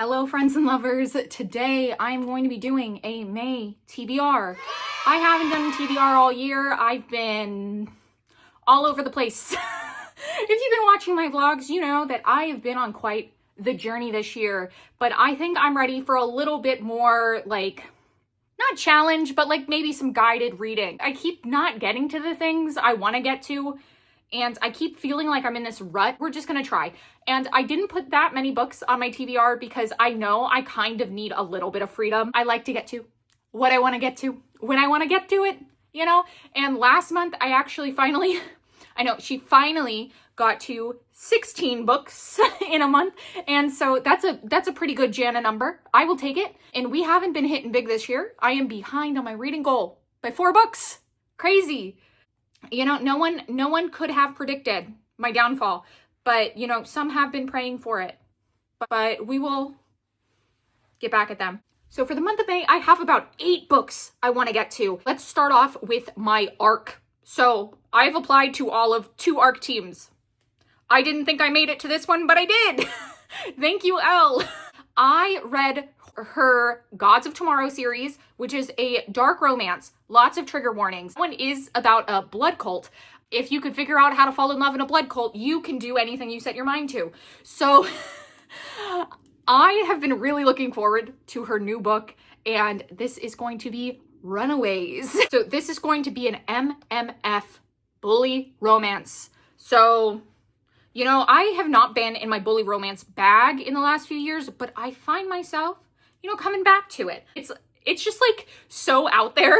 Hello friends and lovers, today I'm going to be doing a May TBR. I haven't done TBR all year, I've been all over the place. If you've been watching my vlogs, you know that I have been on quite the journey this year, but I think I'm ready for a little bit more not challenge, but maybe some guided reading. I keep not getting to the things I want to get to, and I keep feeling like I'm in this rut. We're just gonna try. And I didn't put that many books on my TBR because I know I kind of need a little bit of freedom. I like to get to what I want to get to when I want to get to it, you know? And last month I actually finally, she finally got to 16 books in a month. And so that's a pretty good Jana number. I will take it. And we haven't been hitting big this year. I am behind on my reading goal by 4 books. Crazy. You know, no one could have predicted my downfall, but you know, some have been praying for it, but we will get back at them. So for the month of May, I have about 8 books I want to get to. Let's start off with my ARC. So I've applied to all of 2 ARC teams. I didn't think I made it to this one, but I did. Thank you, Elle. I read her Gods of Tomorrow series, which is a dark romance, lots of trigger warnings. One is about a blood cult. If you could figure out how to fall in love in a blood cult, you can do anything you set your mind to. So I have been really looking forward to her new book, and this is going to be Runaways. So this is going to be an MMF bully romance. So, you know, I have not been in my bully romance bag in the last few years, but I find myself, you know, coming back to it. It's just so out there.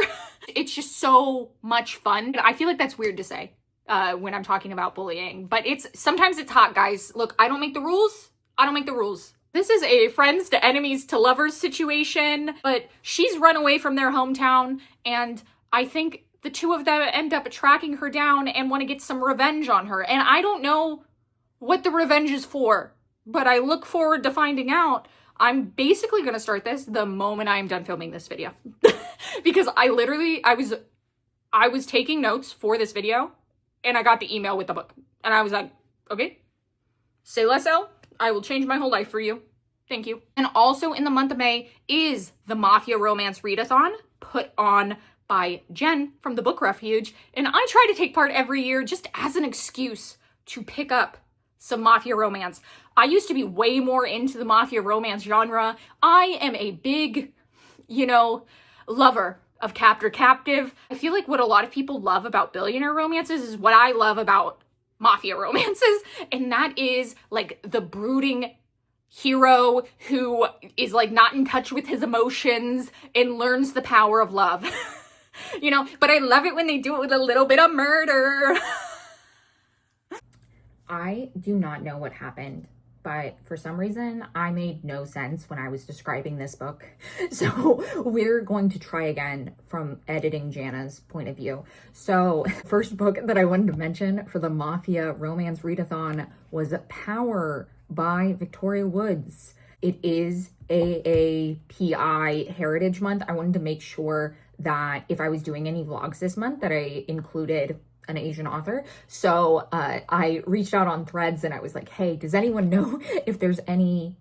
It's just so much fun. I feel like that's weird to say when I'm talking about bullying, but sometimes it's hot, guys. Look, I don't make the rules. I don't make the rules. This is a friends to enemies to lovers situation, but she's run away from their hometown, and I think the 2 of them end up tracking her down and want to get some revenge on her. And I don't know what the revenge is for, but I look forward to finding out. I'm basically going to start this the moment I am done filming this video. Because I was taking notes for this video, and I got the email with the book. And I was like, okay, say less, Elle. I will change my whole life for you. Thank you. And also in the month of May is the Mafia Romance Readathon, put on by Jen from the Book Refuge. And I try to take part every year just as an excuse to pick up some Mafia romance. I used to be way more into the Mafia romance genre. I am a big, you know, lover of Captor Captive. I feel like what a lot of people love about billionaire romances is what I love about Mafia romances. And that is the brooding hero who is not in touch with his emotions and learns the power of love. You know, but I love it when they do it with a little bit of murder. I do not know what happened, but for some reason I made no sense when I was describing this book. So we're going to try again from editing Jana's point of view. So first book that I wanted to mention for the Mafia Romance Readathon was Power by Victoria Woods. It is AAPI Heritage Month. I wanted to make sure that if I was doing any vlogs this month that I included an Asian author. So I reached out on Threads and I was like, hey, does anyone know if there's any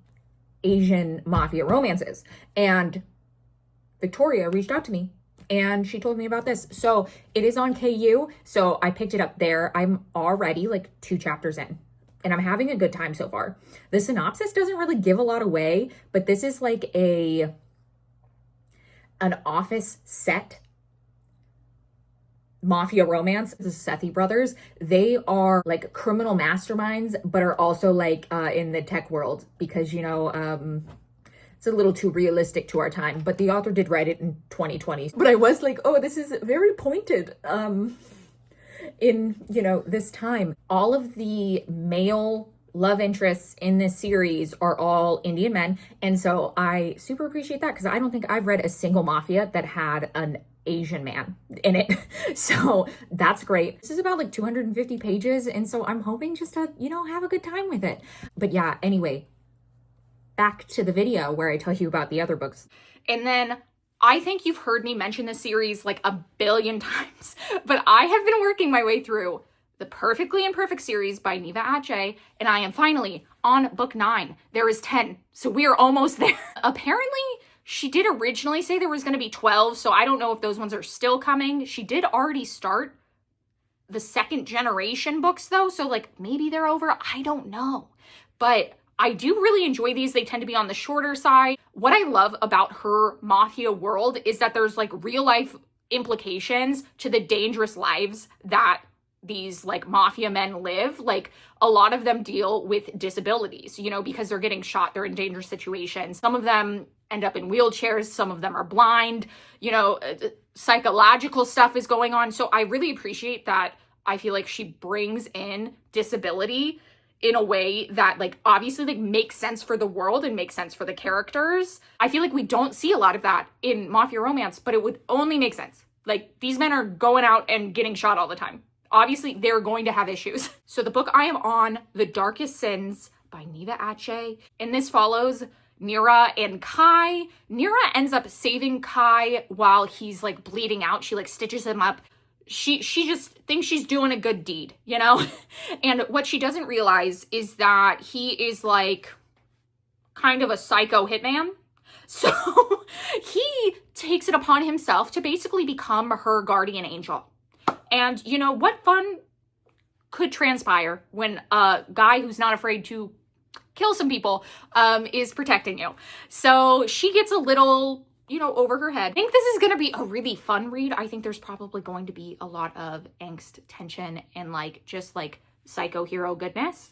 Asian Mafia romances? And Victoria reached out to me and she told me about this. So it is on KU. So I picked it up there. I'm already 2 chapters in and I'm having a good time so far. The synopsis doesn't really give a lot away, but this is an office set Mafia romance. The Sethi brothers, they are criminal masterminds, but are also in the tech world because, you know, it's a little too realistic to our time, but the author did write it in 2020. But I was like, oh, this is very pointed in, you know, this time. All of the male love interests in this series are all Indian men. And so I super appreciate that because I don't think I've read a single Mafia that had an Asian man in it. So that's great. This is about 250 pages. And so I'm hoping just to, you know, have a good time with it. But yeah, anyway, back to the video where I tell you about the other books. And then I think you've heard me mention this series a billion times, but I have been working my way through The Perfectly Imperfect series by Neva Ache, and I am finally on book 9. There is 10, so we are almost there. Apparently, she did originally say there was going to be 12, so I don't know if those ones are still coming. She did already start the second generation books though, so like maybe they're over, I don't know. But I do really enjoy these. They tend to be on the shorter side. What I love about her Mafia world is that there's like real life implications to the dangerous lives that these like mafia men live. Like a lot of them deal with disabilities, you know, because they're getting shot, they're in dangerous situations. Some of them end up in wheelchairs, some of them are blind, you know, psychological stuff is going on. So I really appreciate that. I feel like she brings in disability in a way that like obviously like makes sense for the world and makes sense for the characters. I feel like we don't see a lot of that in mafia romance, but it would only make sense. Like these men are going out and getting shot all the time. Obviously they're going to have issues. So the book I am on, The Darkest Sins by Neva Ache, and this follows Nira and Kai. Nira ends up saving Kai while he's like bleeding out. She like stitches him up. She just thinks she's doing a good deed, you know? And what she doesn't realize is that he is like kind of a psycho hitman. So he takes it upon himself to basically become her guardian angel. And you know, what fun could transpire when a guy who's not afraid to kill some people is protecting you. So she gets a little, you know, over her head. I think this is going to be a really fun read. I think there's probably going to be a lot of angst, tension, and like just like psycho hero goodness.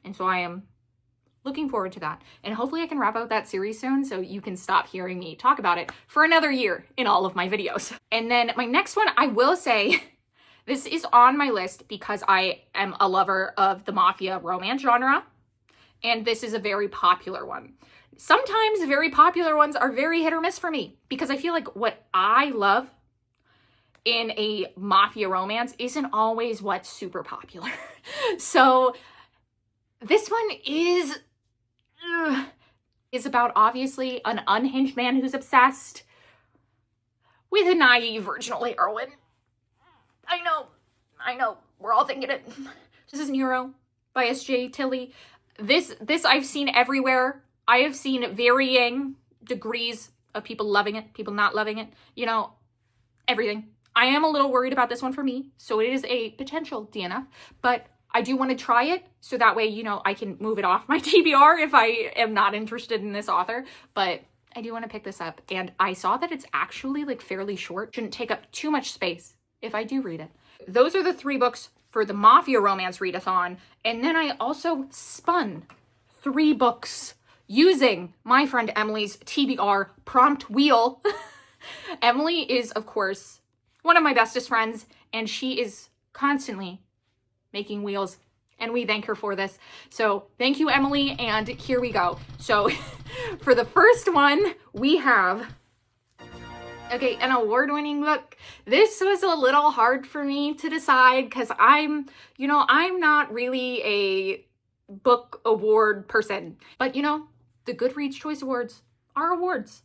And so I am looking forward to that. And hopefully I can wrap out that series soon so you can stop hearing me talk about it for another year in all of my videos. And then my next one, I will say, this is on my list because I am a lover of the mafia romance genre. And this is a very popular one. Sometimes very popular ones are very hit or miss for me because I feel like what I love in a mafia romance isn't always what's super popular. So this one is about obviously an unhinged man who's obsessed with a naive virginal heroine. I know, we're all thinking it. This is Nero by S.J. Tilly. This I've seen everywhere. I have seen varying degrees of people loving it, people not loving it, you know, everything. I am a little worried about this one for me, so it is a potential DNF, but I do want to try it, so that way, you know, I can move it off my TBR if I am not interested in this author, but I do want to pick this up, and I saw that it's actually, like, fairly short. Shouldn't take up too much space if I do read it. Those are the 3 books for the Mafia Romance Readathon, and then I also spun 3 books using my friend Emily's TBR prompt wheel. Emily is, of course, one of my bestest friends, and she is constantly making wheels, and we thank her for this. So thank you, Emily, and here we go. So for the first one, we have, okay, an award-winning book. This was a little hard for me to decide because I'm not really a book award person, but you know, the Goodreads Choice Awards are awards.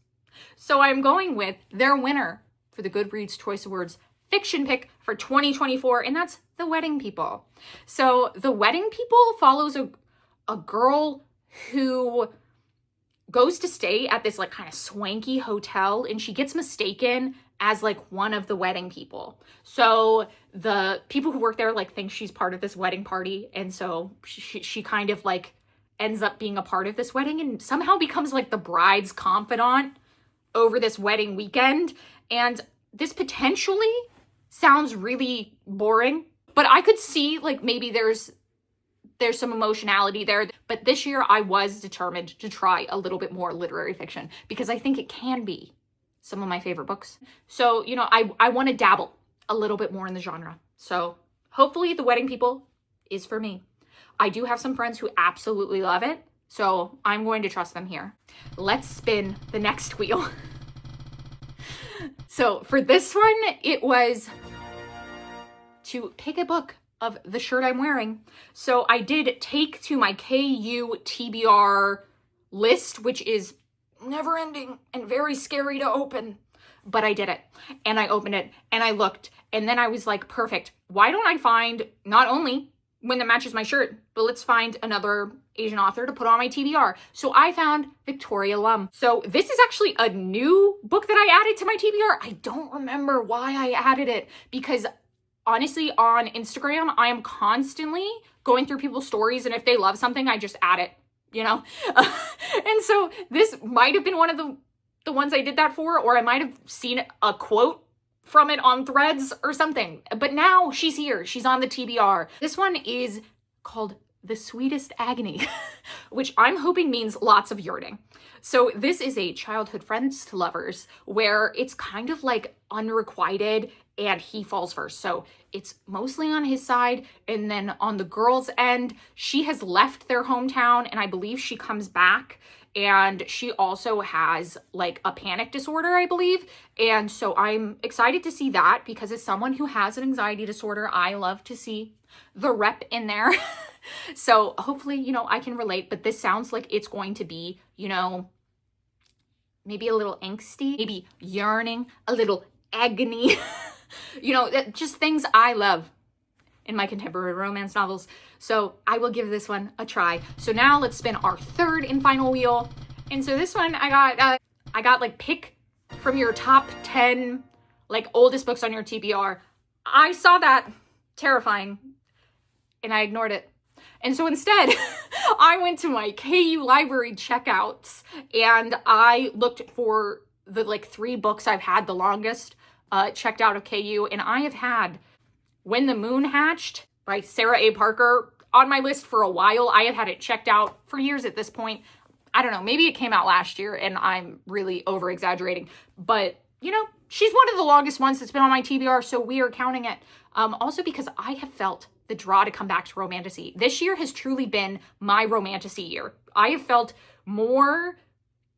So I'm going with their winner for the Goodreads Choice Awards fiction pick for 2024, and that's The Wedding People. So The Wedding People follows a girl who goes to stay at this like kind of swanky hotel, and she gets mistaken as like one of the wedding people. So the people who work there like think she's part of this wedding party, and so she kind of like ends up being a part of this wedding and somehow becomes like the bride's confidant over this wedding weekend. And this potentially sounds really boring, but I could see like maybe there's some emotionality there. But this year I was determined to try a little bit more literary fiction because I think it can be some of my favorite books. So, you know, I want to dabble a little bit more in the genre. So hopefully The Wedding People is for me. I do have some friends who absolutely love it, so I'm going to trust them here. Let's spin the next wheel. So for this one, it was to pick a book of the shirt I'm wearing. So I did take to my KU TBR list, which is never ending and very scary to open, but I did it, and I opened it, and I looked, and then I was like, perfect. Why don't I find not only one that matches my shirt, but let's find another Asian author to put on my TBR. So I found Victoria Lum. So this is actually a new book that I added to my TBR. I don't remember why I added it, because honestly, on Instagram, I am constantly going through people's stories, and if they love something, I just add it, you know? And so this might have been one of the ones I did that for, or I might have seen a quote from it on Threads or something. But now she's here. She's on the TBR. This one is called The Sweetest Agony, which I'm hoping means lots of yurting. So this is a childhood friends to lovers, where it's kind of like unrequited and he falls first. So it's mostly on his side. And then on the girl's end, she has left their hometown and I believe she comes back. And she also has like a panic disorder, I believe. And so I'm excited to see that, because as someone who has an anxiety disorder, I love to see the rep in there. So hopefully, you know, I can relate, but this sounds like it's going to be, you know, maybe a little angsty, maybe yearning, a little agony, you know, just things I love in my contemporary romance novels. So I will give this one a try. So now let's spin our third and final wheel. And so this one I got like pick from your top 10 like oldest books on your TBR. I saw that, terrifying, and I ignored it. And so instead, I went to my KU library checkouts and I looked for the like 3 books I've had the longest checked out of KU. And I have had When the Moon Hatched by Sarah A. Parker on my list for a while. I have had it checked out for years at this point. I don't know, maybe it came out last year and I'm really over exaggerating, but you know, she's one of the longest ones that's been on my TBR, so we are counting it. Also because I have felt the draw to come back to romantasy. This year has truly been my romantasy year. I have felt more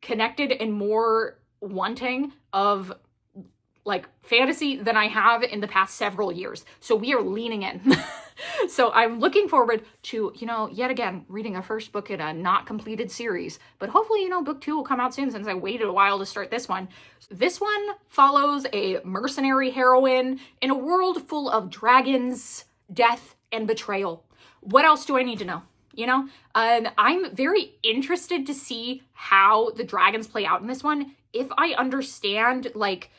connected and more wanting of like fantasy than I have in the past several years. So we are leaning in. So I'm looking forward to, you know, yet again, reading a first book in a not completed series. But hopefully, you know, book 2 will come out soon, since I waited a while to start this one. This one follows a mercenary heroine in a world full of dragons, death, and betrayal. What else do I need to know? You know, I'm very interested to see how the dragons play out in this one. If I understand, like,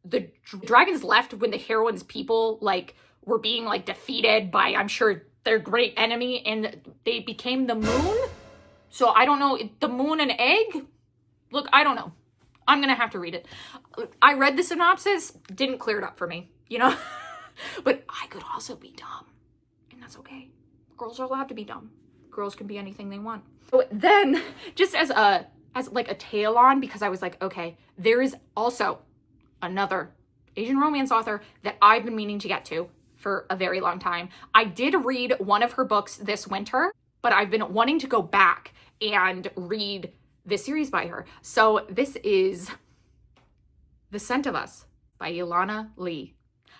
the dragons left when the heroine's people like were being like defeated by, I'm sure, their great enemy, and they became the moon. So I don't know, the moon and egg? Look, I don't know. I'm gonna have to read it. I read the synopsis, didn't clear it up for me, you know? But I could also be dumb, and that's okay. Girls are allowed to be dumb. Girls can be anything they want. So then, just as like a tail on, because I was like, okay, there is also another Asian romance author that I've been meaning to get to for a very long time. I did read one of her books this winter, but I've been wanting to go back and read this series by her. So this is The Scent of Us by Ilana Lee.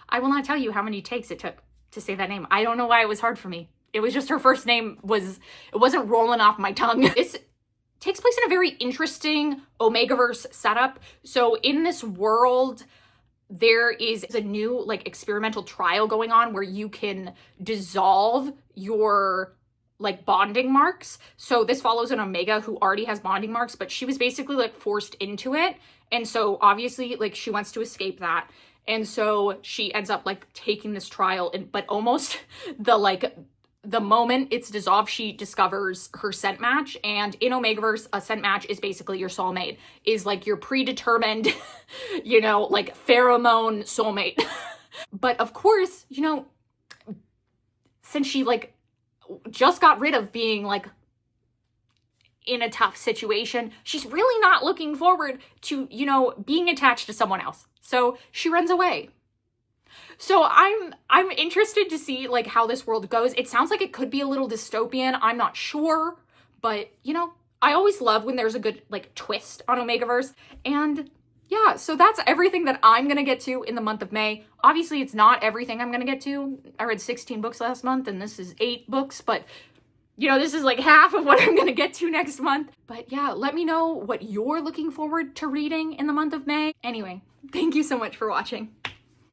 I will not tell you how many takes it took to say that name. I don't know why it was hard for me. It was just her first name it wasn't rolling off my tongue. This takes place in a very interesting Omegaverse setup. So in this world, there is a new like experimental trial going on where you can dissolve your like bonding marks. So this follows an Omega who already has bonding marks, but she was basically like forced into it. And so obviously like she wants to escape that. And so she ends up like taking this trial, but almost the moment it's dissolved, she discovers her scent match. And in Omegaverse, a scent match is basically your soulmate, is like your predetermined, you know, like pheromone soulmate. But of course, you know, since she like just got rid of being like in a tough situation, she's really not looking forward to, you know, being attached to someone else. So she runs away. So I'm interested to see like how this world goes. It sounds like it could be a little dystopian. I'm not sure, but you know, I always love when there's a good like twist on Omegaverse. And yeah, so that's everything that I'm gonna get to in the month of May. Obviously, it's not everything I'm gonna get to. I read 16 books last month and this is 8 books, but you know, this is like half of what I'm gonna get to next month. But yeah, let me know what you're looking forward to reading in the month of May. Anyway, thank you so much for watching.